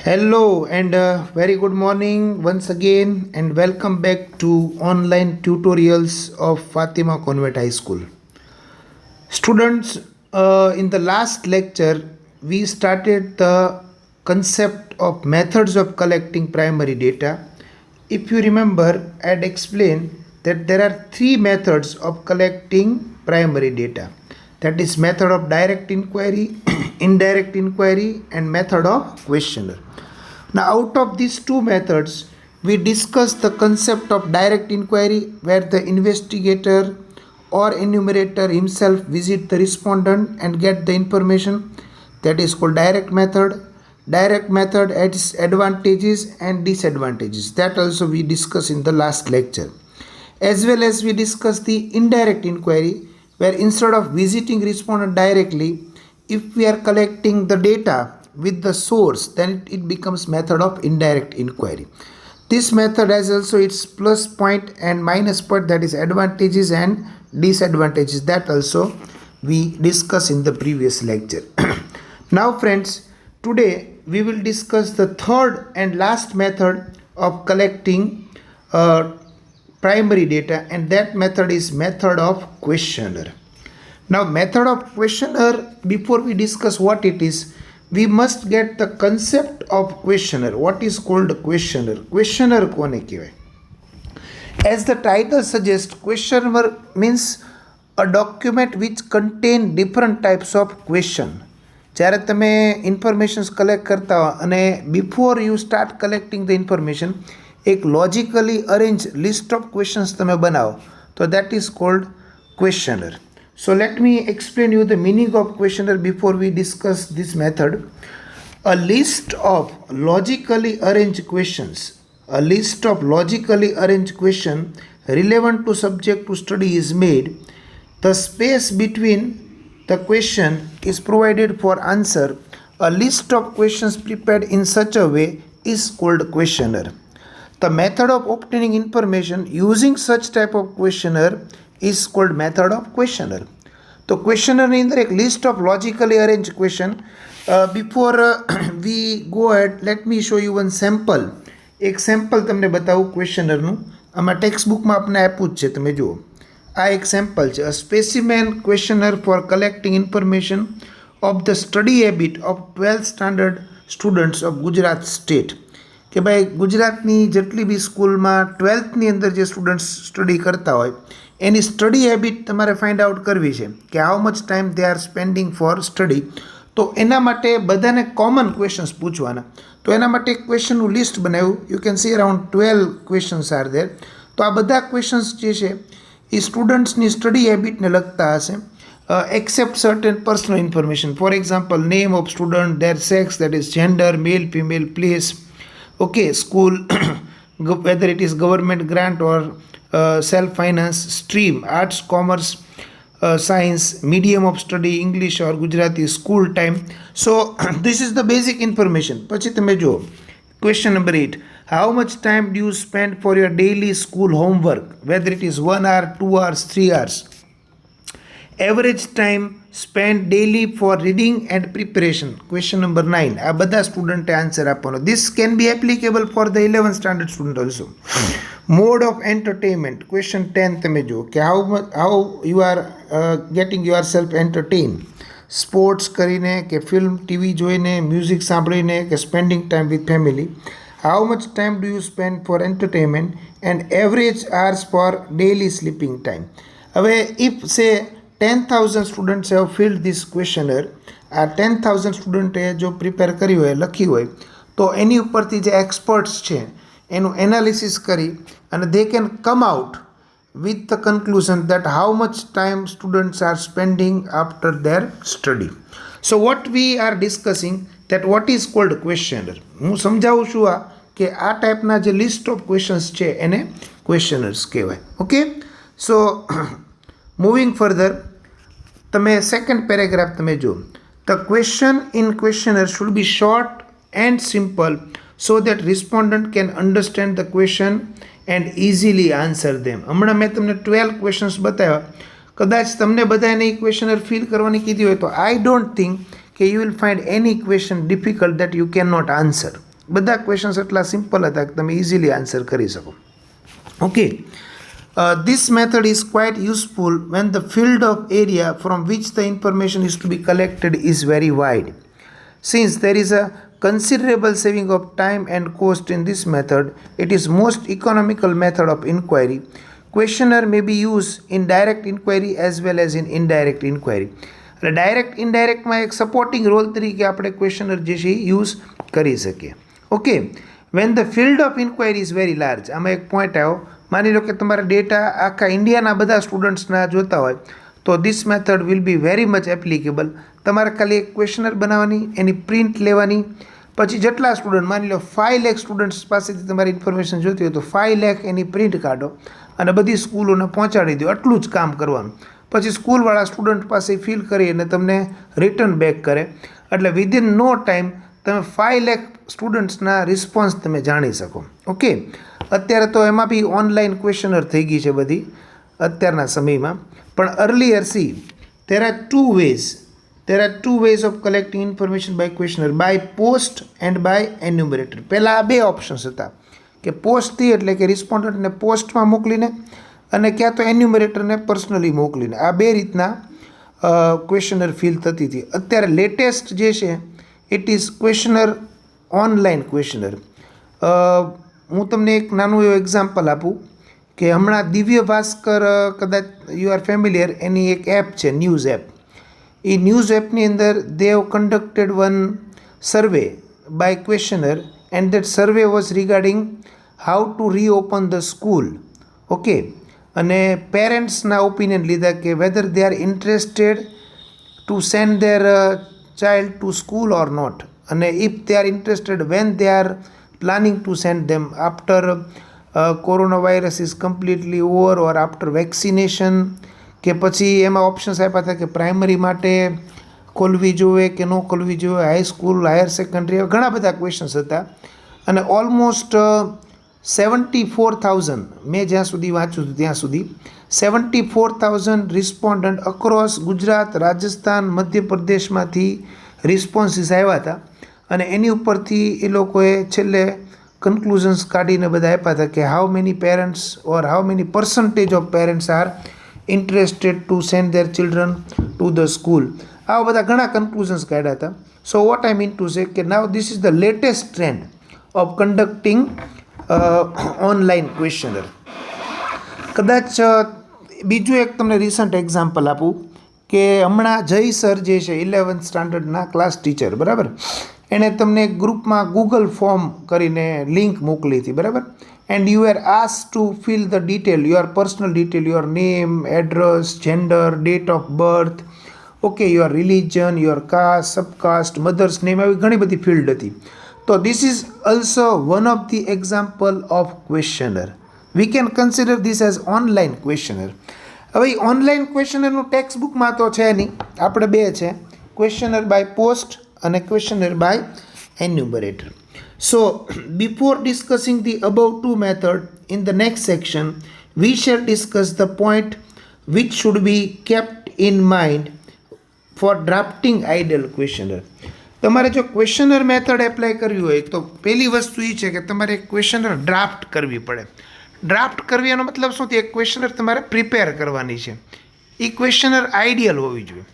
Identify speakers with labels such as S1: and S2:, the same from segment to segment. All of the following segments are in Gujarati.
S1: Hello and very good morning once again, and welcome back to online tutorials of Fatima Convent High School. Students, in the last lecture, we started the concept of methods of collecting primary data. If you remember, I had explained that there are three methods of collecting primary data. That is method of direct inquiry, indirect inquiry, and method of questionnaire. Now, out of these two methods, we discussed the concept of direct inquiry, where the investigator or enumerator himself visit the respondent and get the information. That is called direct method. Direct method has advantages and disadvantages. That also we discussed in the last lecture. As well as we discussed the indirect inquiry, where instead of visiting respondent directly, if we are collecting the data with the source, then it becomes method of indirect inquiry. This method has also its plus point and minus point, that is advantages and disadvantages. That also we discussed in the previous lecture. Now friends, today we will discuss the third and last method of collecting primary data, and that method is method of questionnaire. Now method of questionnaire, before we discuss what it is, we must get the concept of questionnaire. What is called questionnaire? Questionnaire કોને કહેવાય? As the title suggests, questionnaire means a document which contain different types of question. જ્યારે તમે ઇન્ફોર્મેશન્સ કલેક્ટ કરતા હો અને before you start collecting the information, એક logically arrange list of questions તમે બનાવો, તો that is called questionnaire. So let me explain you the meaning of questionnaire before we discuss this method. A list of logically arranged questions. A list of logically arranged questions relevant to subject to study is made. The space between the question is provided for answer. A list of questions prepared in such a way is called questionnaire. The method of obtaining information using such type of questionnaire is called method of questionnaire. તો ક્વેશ્ચનરની અંદર એક list of logically arrange question. Before we go ahead, let me show you one sample. એક સેમ્પલ તમને બતાવું ક્વેશ્ચનરનું. આમાં ટેક્સ્ટ બુકમાં આપણે આપ્યું જ છે, તમે જુઓ. આ એક સેમ્પલ છે. A specimen questionnaire for collecting information of the study habit of 12th standard students of Gujarat state. કે ભાઈ ગુજરાતની જેટલી બી સ્કૂલમાં 12thની અંદર જે સ્ટુડન્ટ્સ સ્ટડી કરતા હોય, એની સ્ટડી હેબિટ તમારે ફાઇન્ડ આઉટ કરવી છે કે how much time they are spending for study. તો એના માટે બધાને કોમન ક્વેશ્ચન્સ પૂછવાના. તો એના માટે એક ક્વેશ્ચનનું લિસ્ટ બનાવ્યું. You can see around 12 questions R there. તો આ બધા ક્વેશ્ચન્સ જે છે એ સ્ટુડન્ટ્સની સ્ટડી હેબિટને લગતા હશે, except certain personal information. For example, name of student, their sex, that is gender, male, female, place, okay, school, whether it is government grant or self-finance, stream, arts, commerce, science, medium of study, English or Gujarati, school time. So this is the basic information. પછી તમે જો question number 8. How much time do you spend for your daily school homework, whether it is 1 hour, 2 hours, 3 hours? Average time spent daily for reading and preparation. Question number 9. આ બધા સ્ટુડન્ટે આન્સર આપવાનો. This can be applicable for the 11th standard student also. Mode of entertainment. Question 10 તમે જો કે how you are getting yourself entertained. Sports કરીને કે ફિલ્મ ટીવી જોઈને, મ્યુઝિક સાંભળીને કે spending time with family. How much time do you spend for entertainment and average hours for daily sleeping time? હવે if say 10,000 students have filled this questionnaire, આ 10,000 સ્ટુડન્ટે જો પ્રિપેર કર્યું હોય, લખ્યું હોય, તો એની ઉપરથી જે એક્સપર્ટ્સ છે એનું એનાલિસિસ કરી અને they can come out with the conclusion that how much time students are spending after their study. So what we are discussing, that what is called questionnaire. હું સમજાવું છું આ કે આ ટાઈપના જે લિસ્ટ ઓફ ક્વેશ્ચન્સ છે એને ક્વેશ્ચનર્સ કહેવાય. ઓકે, સો મૂવિંગ ફર્ધર, તમે સેકન્ડ પેરેગ્રાફ તમે જો. The question in questionnaire should be short and simple so that respondent can understand the question and easily answer them. હમણાં મેં તમને 12 ક્વેશ્ચન્સ બતાવ્યા. કદાચ તમને બધાને એ ક્વેશ્ચનર ફિલ કરવાની કીધી હોય તો આઈ ડોન્ટ થિંક કે you will find any question difficult that you can not answer. બધા ક્વેશ્ચન્સ એટલા સિમ્પલ હતા કે તમે ઇઝીલી આન્સર કરી શકો. Okay, this method is quite useful when the field of area from which the information is to be collected is very wide. Since there is a considerable saving of time and cost in this method, it is most economical method of inquiry. Questionnaire may be used in direct inquiry as well as in indirect inquiry. એટલે ડાયરેક્ટ ઇનડાયરેક્ટમાં એક સપોર્ટિંગ રોલ તરીકે આપણે ક્વેશ્ચનર જે છે એ યુઝ કરી શકીએ. Okay, when the field of inquiry is very large. આમાં એક પોઈન્ટ આવ્યો, માની લો કે તમારા ડેટા આખા ઇન્ડિયાના બધા સ્ટુડન્ટ્સના જોતા હોય તો this method will be very much applicable. તમારે ખાલી એક ક્વેશ્ચનર બનાવવાની, એની પ્રિન્ટ લેવાની, પછી જેટલા સ્ટુડન્ટ, માની લો 5 લાખ સ્ટુડન્ટ્સ પાસેથી તમારી ઇન્ફોર્મેશન જોતી હોય તો 5 લાખ એની પ્રિન્ટ કાઢો અને બધી સ્કૂલોને પહોંચાડી દો. આટલું જ કામ કરવાનું. પછી સ્કૂલવાળા સ્ટુડન્ટ પાસે ફિલ કરી અને તમને રિટર્ન બેક કરે. એટલે વિધિન નો ટાઈમ તમે 5 લાખ સ્ટુડન્ટ્સના રિસ્પોન્સ તમે જાણી શકો. ઓકે, અત્યારે તો એમાં બી ઓનલાઈન ક્વેશ્ચનર થઈ ગઈ છે બધી અત્યારના સમયમાં. પણ earlier C there are two ways of collecting information by questionnaire, by post and by enumerator. પહેલાં આ બે ઓપ્શન્સ હતા કે પોસ્ટથી એટલે કે રિસ્પોન્ડન્ટને પોસ્ટમાં મોકલીને અને ક્યાં તો એન્યુમરેટરને પર્સનલી મોકલીને, આ બે રીતના ક્વેશ્ચનર ફિલ થતી હતી. અત્યારે લેટેસ્ટ જે છે it is questioner online questioner. હું તમને એક નાનું એવું એક્ઝામ્પલ આપું કે હમણાં દિવ્ય ભાસ્કર, કદાચ યુ આર ફેમિલિયર, એની એક એપ છે ન્યૂઝ એપ. એ ન્યૂઝ એપની અંદર they have conducted one survey by questionnaire and that survey was regarding how to reopen the school. Okay, અને પેરેન્ટ્સના ઓપિનિયન લીધા કે whether they are interested to send their child to school or not, અને if they are interested when they are planning to send them after corona virus is completely over or after vaccination, કે પછી એમાં ઓપ્શન્સ આપ્યા હતા કે પ્રાઇમરી માટે ખોલવી જોઈએ કે ન ખોલવી જોઈએ, હાઈસ્કૂલ, હાયર સેકન્ડરી, ઘણા બધા ક્વેશ્ચન્સ હતા. અને ઓલમોસ્ટ 74,000, મેં જ્યાં સુધી વાંચ્યું હતું ત્યાં સુધી 74,000 રિસ્પોન્ડન્ટ અક્રોસ ગુજરાત, રાજસ્થાન, મધ્યપ્રદેશમાંથી રિસ્પોન્સીસ આવ્યા હતા. અને એની ઉપરથી એ લોકોએ છેલ્લે કન્ક્લુઝન્સ કાઢીને બધા આપ્યા હતા કે how many parents or how many percentage of parents are interested to send their children to the school. આવા બધા ઘણા કન્ક્લુઝન્સ કાઢ્યા હતા. So what I mean to say કે now this is the latest trend of conducting online questionnaire. કદાચ બીજું એક તમને રિસન્ટ એક્ઝામ્પલ આપું કે હમણાં જય સર જે છે 11th સ્ટાન્ડર્ડના ક્લાસ ટીચર, બરાબર, એણે તમને એક ગ્રુપમાં ગૂગલ ફોર્મ કરીને લિંક મોકલી હતી, બરાબર. And you are ask to fill the detail, your personal detail, your name, address, gender, date of birth, okay, your religion, your caste, subcaste, mother's name, આવી ઘણી બધી ફિલ્ડ હતી. તો this is also one of the example of questionnaire. We can consider this as online questionnaire. હવે ઓનલાઈન ક્વેશ્ચનરનું ટેક્સ્ટ બુકમાં તો છે નહીં, આપણે બે છે, ક્વેશ્ચનર બાય પોસ્ટ અને questionnaire by enumerator. So, before discussing the above two method, in the next section, we shall discuss the point which should be kept in mind for drafting ideal questionnaire. તમારે જો ક્વેશ્ચનર મેથડ એપ્લાય કરવી હોય તો પહેલી વસ્તુ એ છે કે તમારે એક ક્વેશ્ચનર ડ્રાફ્ટ કરવી પડે. ડ્રાફ્ટ કરવી એનો મતલબ શું? એક ક્વેશ્ચનર તમારે પ્રિપેર કરવાની છે. એ ક્વેશ્ચનર આઈડિયલ હોવી જોઈએ.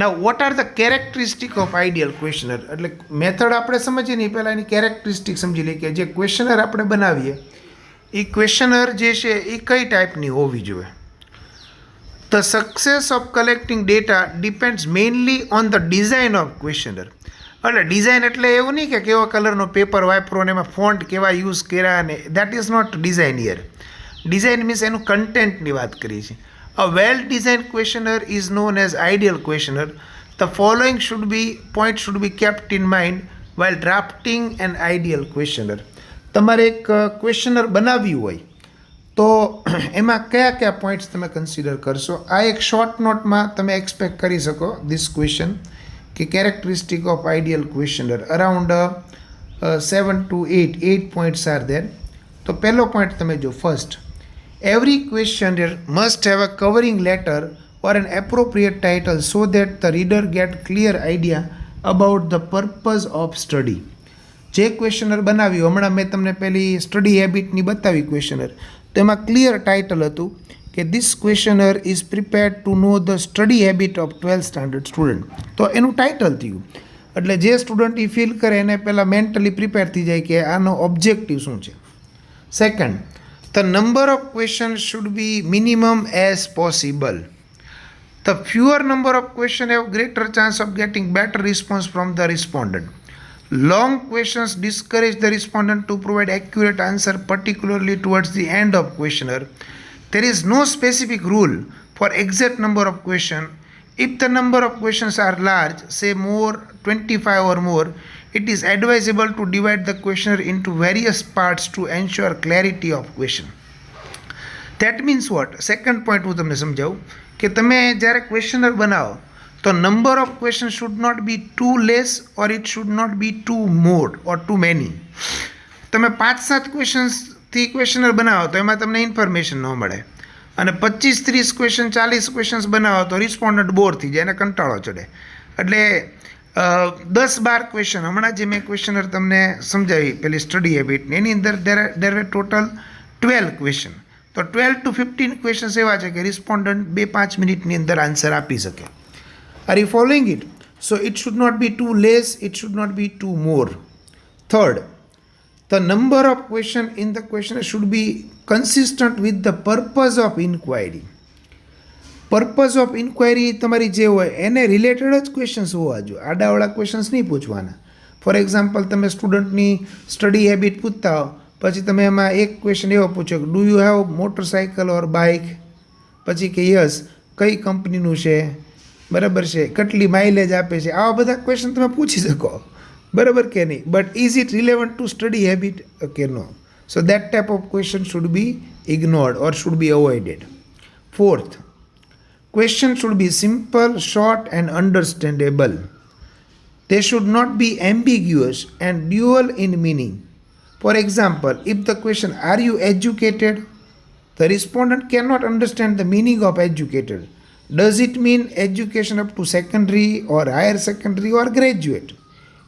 S1: Now what are the characteristic of ideal questionnaire? એટલે મેથડ આપણે સમજીએ ને પહેલાં એની કેરેક્ટરિસ્ટિક સમજી લઈએ કે જે ક્વેશ્ચનર આપણે બનાવીએ એ ક્વેશ્ચનર જે છે એ કઈ ટાઈપની હોવી જોઈએ. The success of collecting data depends mainly on the design of questionnaire. એટલે ડિઝાઇન એટલે એવું નહીં કે કેવા કલરનો પેપર વાપરો ને એમાં ફોન્ટ કેવા યુઝ કર્યા, અને that is not design here. Design means એનું કન્ટેન્ટની વાત કરીએ છીએ. A well-designed questionnaire is known as ideal questionnaire. The following points should be kept in mind while drafting an ideal questionnaire. તમારે એક ક્વેશ્ચનર બનાવ્યું હોય તો એમાં કયા કયા પોઈન્ટ્સ તમે કન્સિડર કરશો? આ એક શોર્ટ નોટમાં તમે એક્સપેક્ટ કરી શકો ધીસ ક્વેશ્ચન કે characteristic of ideal questionnaire around 7 to 8 points are there. તો પહેલો પોઈન્ટ તમે જો, first, every questionnaire must have a covering letter or an appropriate title so that the reader get clear idea about the purpose of study. જે ક્વેશ્ચનર બનાવ્યું, હમણાં મેં તમને પહેલી સ્ટડી હેબિટની બતાવી ક્વેશ્ચનર, તો એમાં ક્લિયર ટાઇટલ હતું કે this questionnaire is prepared to know the study habit of 12th standard student. તો એનું ટાઇટલ થયું. એટલે જે સ્ટુડન્ટ એ ફીલ કરે એને પહેલાં મેન્ટલી પ્રિપેર થઈ જાય કે આનો ઓબ્જેક્ટિવ શું છે. Second, the number of question should B minimum as possible. The fewer number of questions have greater chance of getting better response from the respondent. Long questions discourage the respondent to provide accurate answer, particularly towards the end of questionnaire. There is no specific rule for exact number of questions. If the number of questions are large, say more 25 or more, it is advisable to divide the questionnaire into various parts to ensure clarity of question. That means what? Second point હું તમને સમજાવું કે તમે જ્યારે ક્વેશ્ચનર બનાવો તો number of question should not be too less or it should not be too more or too many. તમે 5-7 ક્વેશ્ચન્સથી ક્વેશ્ચનર બનાવો તો એમાં તમને ઇન્ફોર્મેશન ન મળે, અને 25-30 ક્વેશ્ચન 40 ક્વેશ્ચન્સ બનાવો તો રિસ્પોન્ડન્ટ બોર થઈ જાય, એને કંટાળો ચડે. એટલે 10-12 ક્વેશ્ચન, હમણાં જે મેં ક્વેશ્ચનર તમને સમજાવી પેલી સ્ટડી હેબિટની, એની અંદર દેર વેર ટોટલ 12 ક્વેશ્ચન. તો 12 to 15 ક્વેશ્ચન્સ એવા છે કે રિસ્પોન્ડન્ટ 2-5 મિનિટની અંદર આન્સર આપી શકે. Are you following it? So it should not be too less, it should not be too more. Third, the number of question in the question should be consistent with the purpose of inquiry. Purpose of inquiry તમારી જે હોય એને રિલેટેડ જ ક્વેશ્ચન્સ હોવા જોઈએ, આડાવાળા ક્વેશ્ચન્સ નહીં પૂછવાના. ફોર એક્ઝામ્પલ, તમે સ્ટુડન્ટની સ્ટડી હેબિટ પૂછતા હો, પછી તમે એમાં એક ક્વેશ્ચન એવો પૂછો કે do you have motorcycle or bike, પછી કે યસ, કઈ કંપનીનું છે, બરાબર છે, કેટલી માઇલેજ આપે છે, આવા બધા ક્વેશ્ચન તમે પૂછી શકો, બરાબર કે નહીં. But is it relevant to study habit? Okay, no. So that type of question should be ignored or should be avoided. Fourth, question should be simple, short and understandable. They should not be ambiguous and dual in meaning. For example, if the question, are you educated? The respondent cannot understand the meaning of educated. Does it mean education up to secondary or higher secondary or graduate?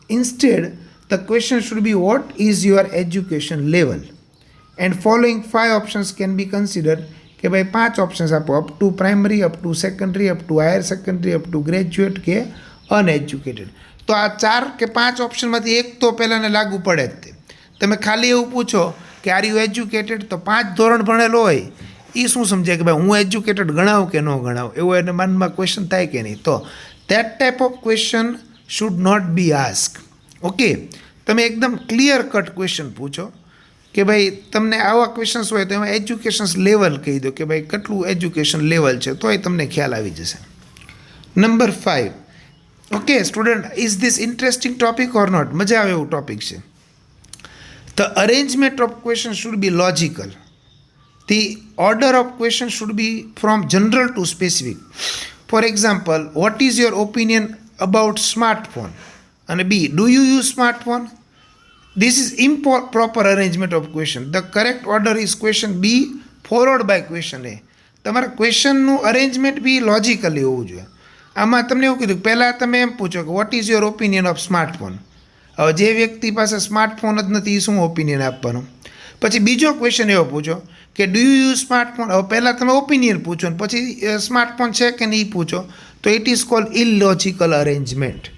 S1: Instead, the question should be, what is your education level? And following 5 options can be considered. કે ભાઈ 5 ઓપ્શન્સ આપો, up to primary, up to secondary, up to higher secondary, up to graduate કે અનએજ્યુકેટેડ. તો આ 4 કે 5 ઓપ્શનમાંથી એક તો પહેલાંને લાગુ પડે જ. તમે ખાલી એવું પૂછો કે આર યુ એજ્યુકેટેડ, તો 5 ધોરણ ભણેલો હોય એ શું સમજે કે ભાઈ હું એજ્યુકેટેડ ગણાવું કે ન ગણાવું, એવો એને મનમાં ક્વેશ્ચન થાય કે નહીં. તો that type of question should not be ask. Okay, તમે એકદમ ક્લિયર કટ ક્વેશ્ચન પૂછો કે ભાઈ તમને આવા ક્વેશ્ચન્સ હોય તો એમાં એજ્યુકેશન લેવલ કહી દો કે ભાઈ કેટલું એજ્યુકેશન લેવલ છે, તોય તમને ખ્યાલ આવી જશે. Number 5, okay student, is this interesting topic or not? મજા આવે એવું ટોપિક છે. The arrangement of questions should be logical. The order of questions should be from general to specific. For example, what is your opinion about smartphone? And B, do you use smartphone? This is improper arrangement of question. The correct order is question B followed by question A. તમારા ક્વેશ્ચનનું અરેન્જમેન્ટ બી લોજિકલી હોવું જોઈએ. આમાં તમને એવું કીધું, પહેલાં તમે એમ પૂછો કે vote is your opinion of smartphone. હવે જે વ્યક્તિ પાસે સ્માર્ટફોન જ નથી એ શું ઓપિનિયન આપવાનું. પછી બીજો ક્વેશ્ચન એવો પૂછો કે ડુ યુ યુઝ સ્માર્ટફોન. હવે પહેલાં તમે ઓપિનિયન પૂછો ને પછી સ્માર્ટફોન છે કે નહીં પૂછો, તો ઇટ ઇઝ કોલ્ડ ઇલોજિકલ અરેન્જમેન્ટ.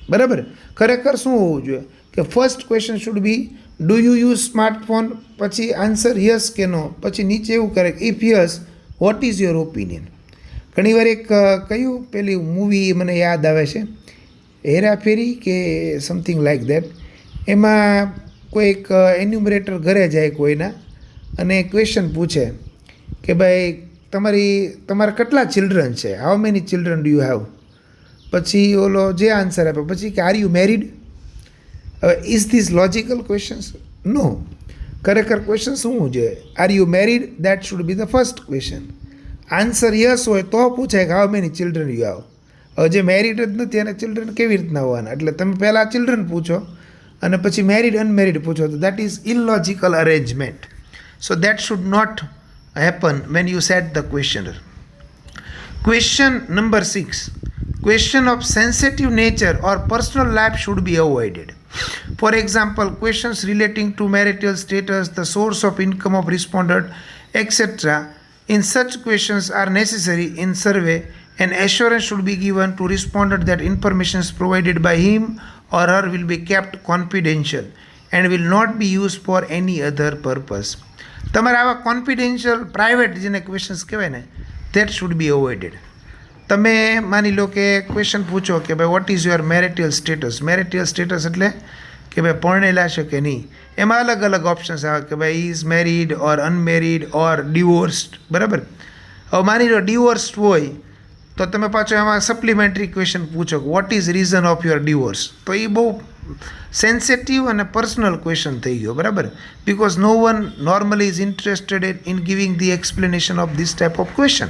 S1: બરાબર? ખરેખર શું હોવું જોઈએ કે first question should B do you use smartphone, પછી આન્સર યસ કે નો, પછી નીચે એવું કરે if yes vote is your opinion. ઘણીવાર એક કયું પેલી મૂવી મને યાદ આવે છે, હેરાફેરી કે સમથિંગ લાઈક દેટ, એમાં કોઈક એન્યુમરેટર ઘરે જાય કોઈના અને ક્વેશ્ચન પૂછે કે ભાઈ તમારા કેટલા ચિલ્ડ્રન છે, how many children do you have. પછી ઓલો જે આન્સર આપે પછી કે આર યુ મેરીડ. હવે ઇઝ ધીસ લોજિકલ ક્વેશ્ચન્સ? નો. ખરેખર ક્વેશ્ચન શું જોઈએ? Are you married? That should be the first question. Answer yes હોય તો પૂછાય કે how many children you have. હવે જે મેરિડ જ નથી એને ચિલ્ડ્રન કેવી રીતના હોવાના? એટલે તમે પહેલાં ચિલ્ડ્રન પૂછો અને પછી મેરિડ અનમેરિડ પૂછો, તો that is illogical arrangement. So that should not happen when you set the questionnaire. Question number 6, question of sensitive nature or personal life should be avoided. For example, questions relating to marital status, the source of income of respondent, etc. In such questions are necessary in survey, and assurance should be given to respondent that information provided by him or her will be kept confidential and will not be used for any other purpose. તમારે આવા કોન્ફિડેન્શિયલ પ્રાઇવેટ જેને ક્વેશ્ચન્સ કહેવાય ને દેટ શુડ બી અવોઇડેડ. તમે માની લો કે ક્વેશ્ચન પૂછો કે ભાઈ vote is your marital status એટલે કે ભાઈ પરણેલા છે કે નહીં. એમાં અલગ અલગ ઓપ્શન્સ આવે કે ભાઈ ઇઝ મેરીડ ઓર અનમેરીડ ઓર ડિવોર્સ્ડ, બરાબર. હવે માની લો ડિવોર્સ્ડ હોય તો તમે પાછો એમાં સપ્લિમેન્ટરી ક્વેશ્ચન પૂછો what is reason of your divorce, તો એ બહુ સેન્સિટિવ અને પર્સનલ ક્વેશ્ચન થઈ ગયો, બરાબર. Because no one normally is interested in giving the explanation of this type of question.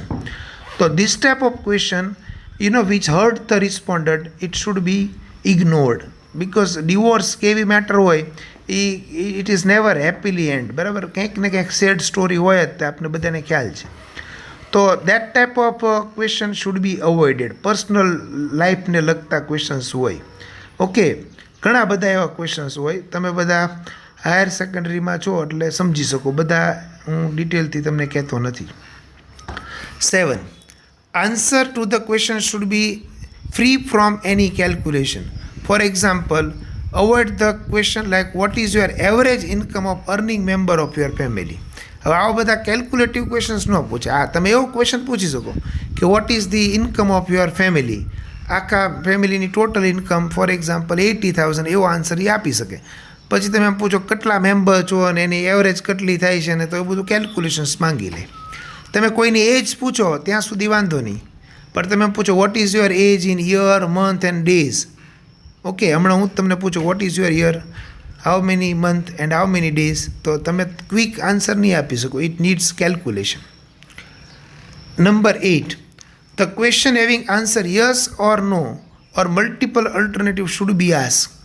S1: તો this type of question which hurt the respondent it should be ignored, because divorce કેવી મેટર હોય it is never happily end, બરાબર. કંઈક ને કંઈક સેડ સ્ટોરી હોય જ, તે આપણે બધાને ખ્યાલ છે. તો that type of question should be avoided. Personal લાઈફને લગતા ક્વેશ્ચન્સ હોય, ઓકે. ઘણા બધા એવા ક્વેશ્ચન્સ હોય, તમે બધા હાયર સેકન્ડરીમાં છો એટલે સમજી શકો, બધા હું ડિટેલથી તમને કહેતો નથી. 7. Answer to the question should be free from any calculation. For example, avoid the question like what is your average income of earning member of your family. હવે આવા બધા કેલ્ક્યુલેટિવ ક્વેશ્ચન્સ ન પૂછે. તમે એવો ક્વેશ્ચન પૂછી શકો કે what is the income of your family, આખા ફેમિલીની ટોટલ ઇન્કમ ફોર એક્ઝામ્પલ 80,000, એવો આન્સર એ આપી શકે. પછી તમે એમ પૂછો કેટલા મેમ્બર છો અને એની એવરેજ કેટલી થાય છે ને, તો એ બધું કેલ્ક્યુલેશન્સ માંગી લે. તમે કોઈની એજ પૂછો ત્યાં સુધી વાંધો નહીં, પણ તમે પૂછો what is your age in year, month and days, okay. હમણાં હું તમને પૂછું what is your year, how many month and how many days, તો તમે ક્વિક આન્સર નહીં આપી શકો. It needs calculation. Number 8. The question having answer yes or no or multiple alternatives should be asked,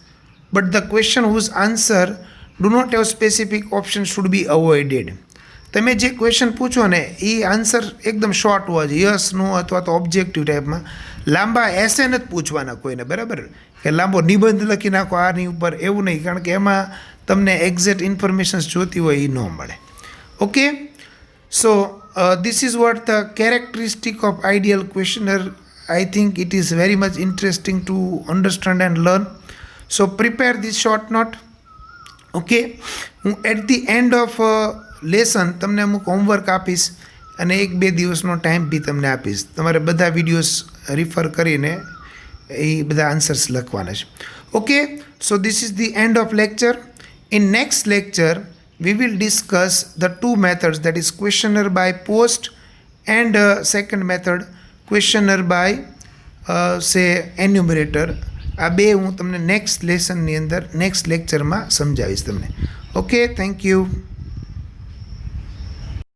S1: but the question whose answer do not have specific options should be avoided. તમે જે ક્વેશ્ચન પૂછો ને એ આન્સર એકદમ શોર્ટ હોવા જોઈએ, યસ નો અથવા તો ઓબ્જેક્ટિવ ટાઈપમાં. લાંબા એસે નથી પૂછવાના કોઈને, બરાબર, કે લાંબો નિબંધ લખી નાખો આની ઉપર, એવું નહીં, કારણ કે એમાં તમને એક્ઝેક્ટ ઇન્ફોર્મેશન્સ જોતી હોય એ ન મળે, okay. So this is what the characteristic of ideal questionnaire. I think it is very much interesting to understand and learn. So prepare this short note, okay. હું at the end of lesson તમને અમુક હોમવર્ક આપીશ અને 1-2 દિવસનો ટાઈમ બી તમને આપીશ. તમારે બધા વિડીયોઝ રિફર કરીને એ બધા આન્સર્સ લખવાના છે, okay. So this is the end of lecture. In next lecture we will discuss the two methods, that is questionnaire by post and second method questionnaire by say enumerator. આ બે હું તમને નેક્સ્ટ લેસનની અંદર નેક્સ્ટ લેક્ચરમાં સમજાવીશ તમને, ઓકે. Thank you.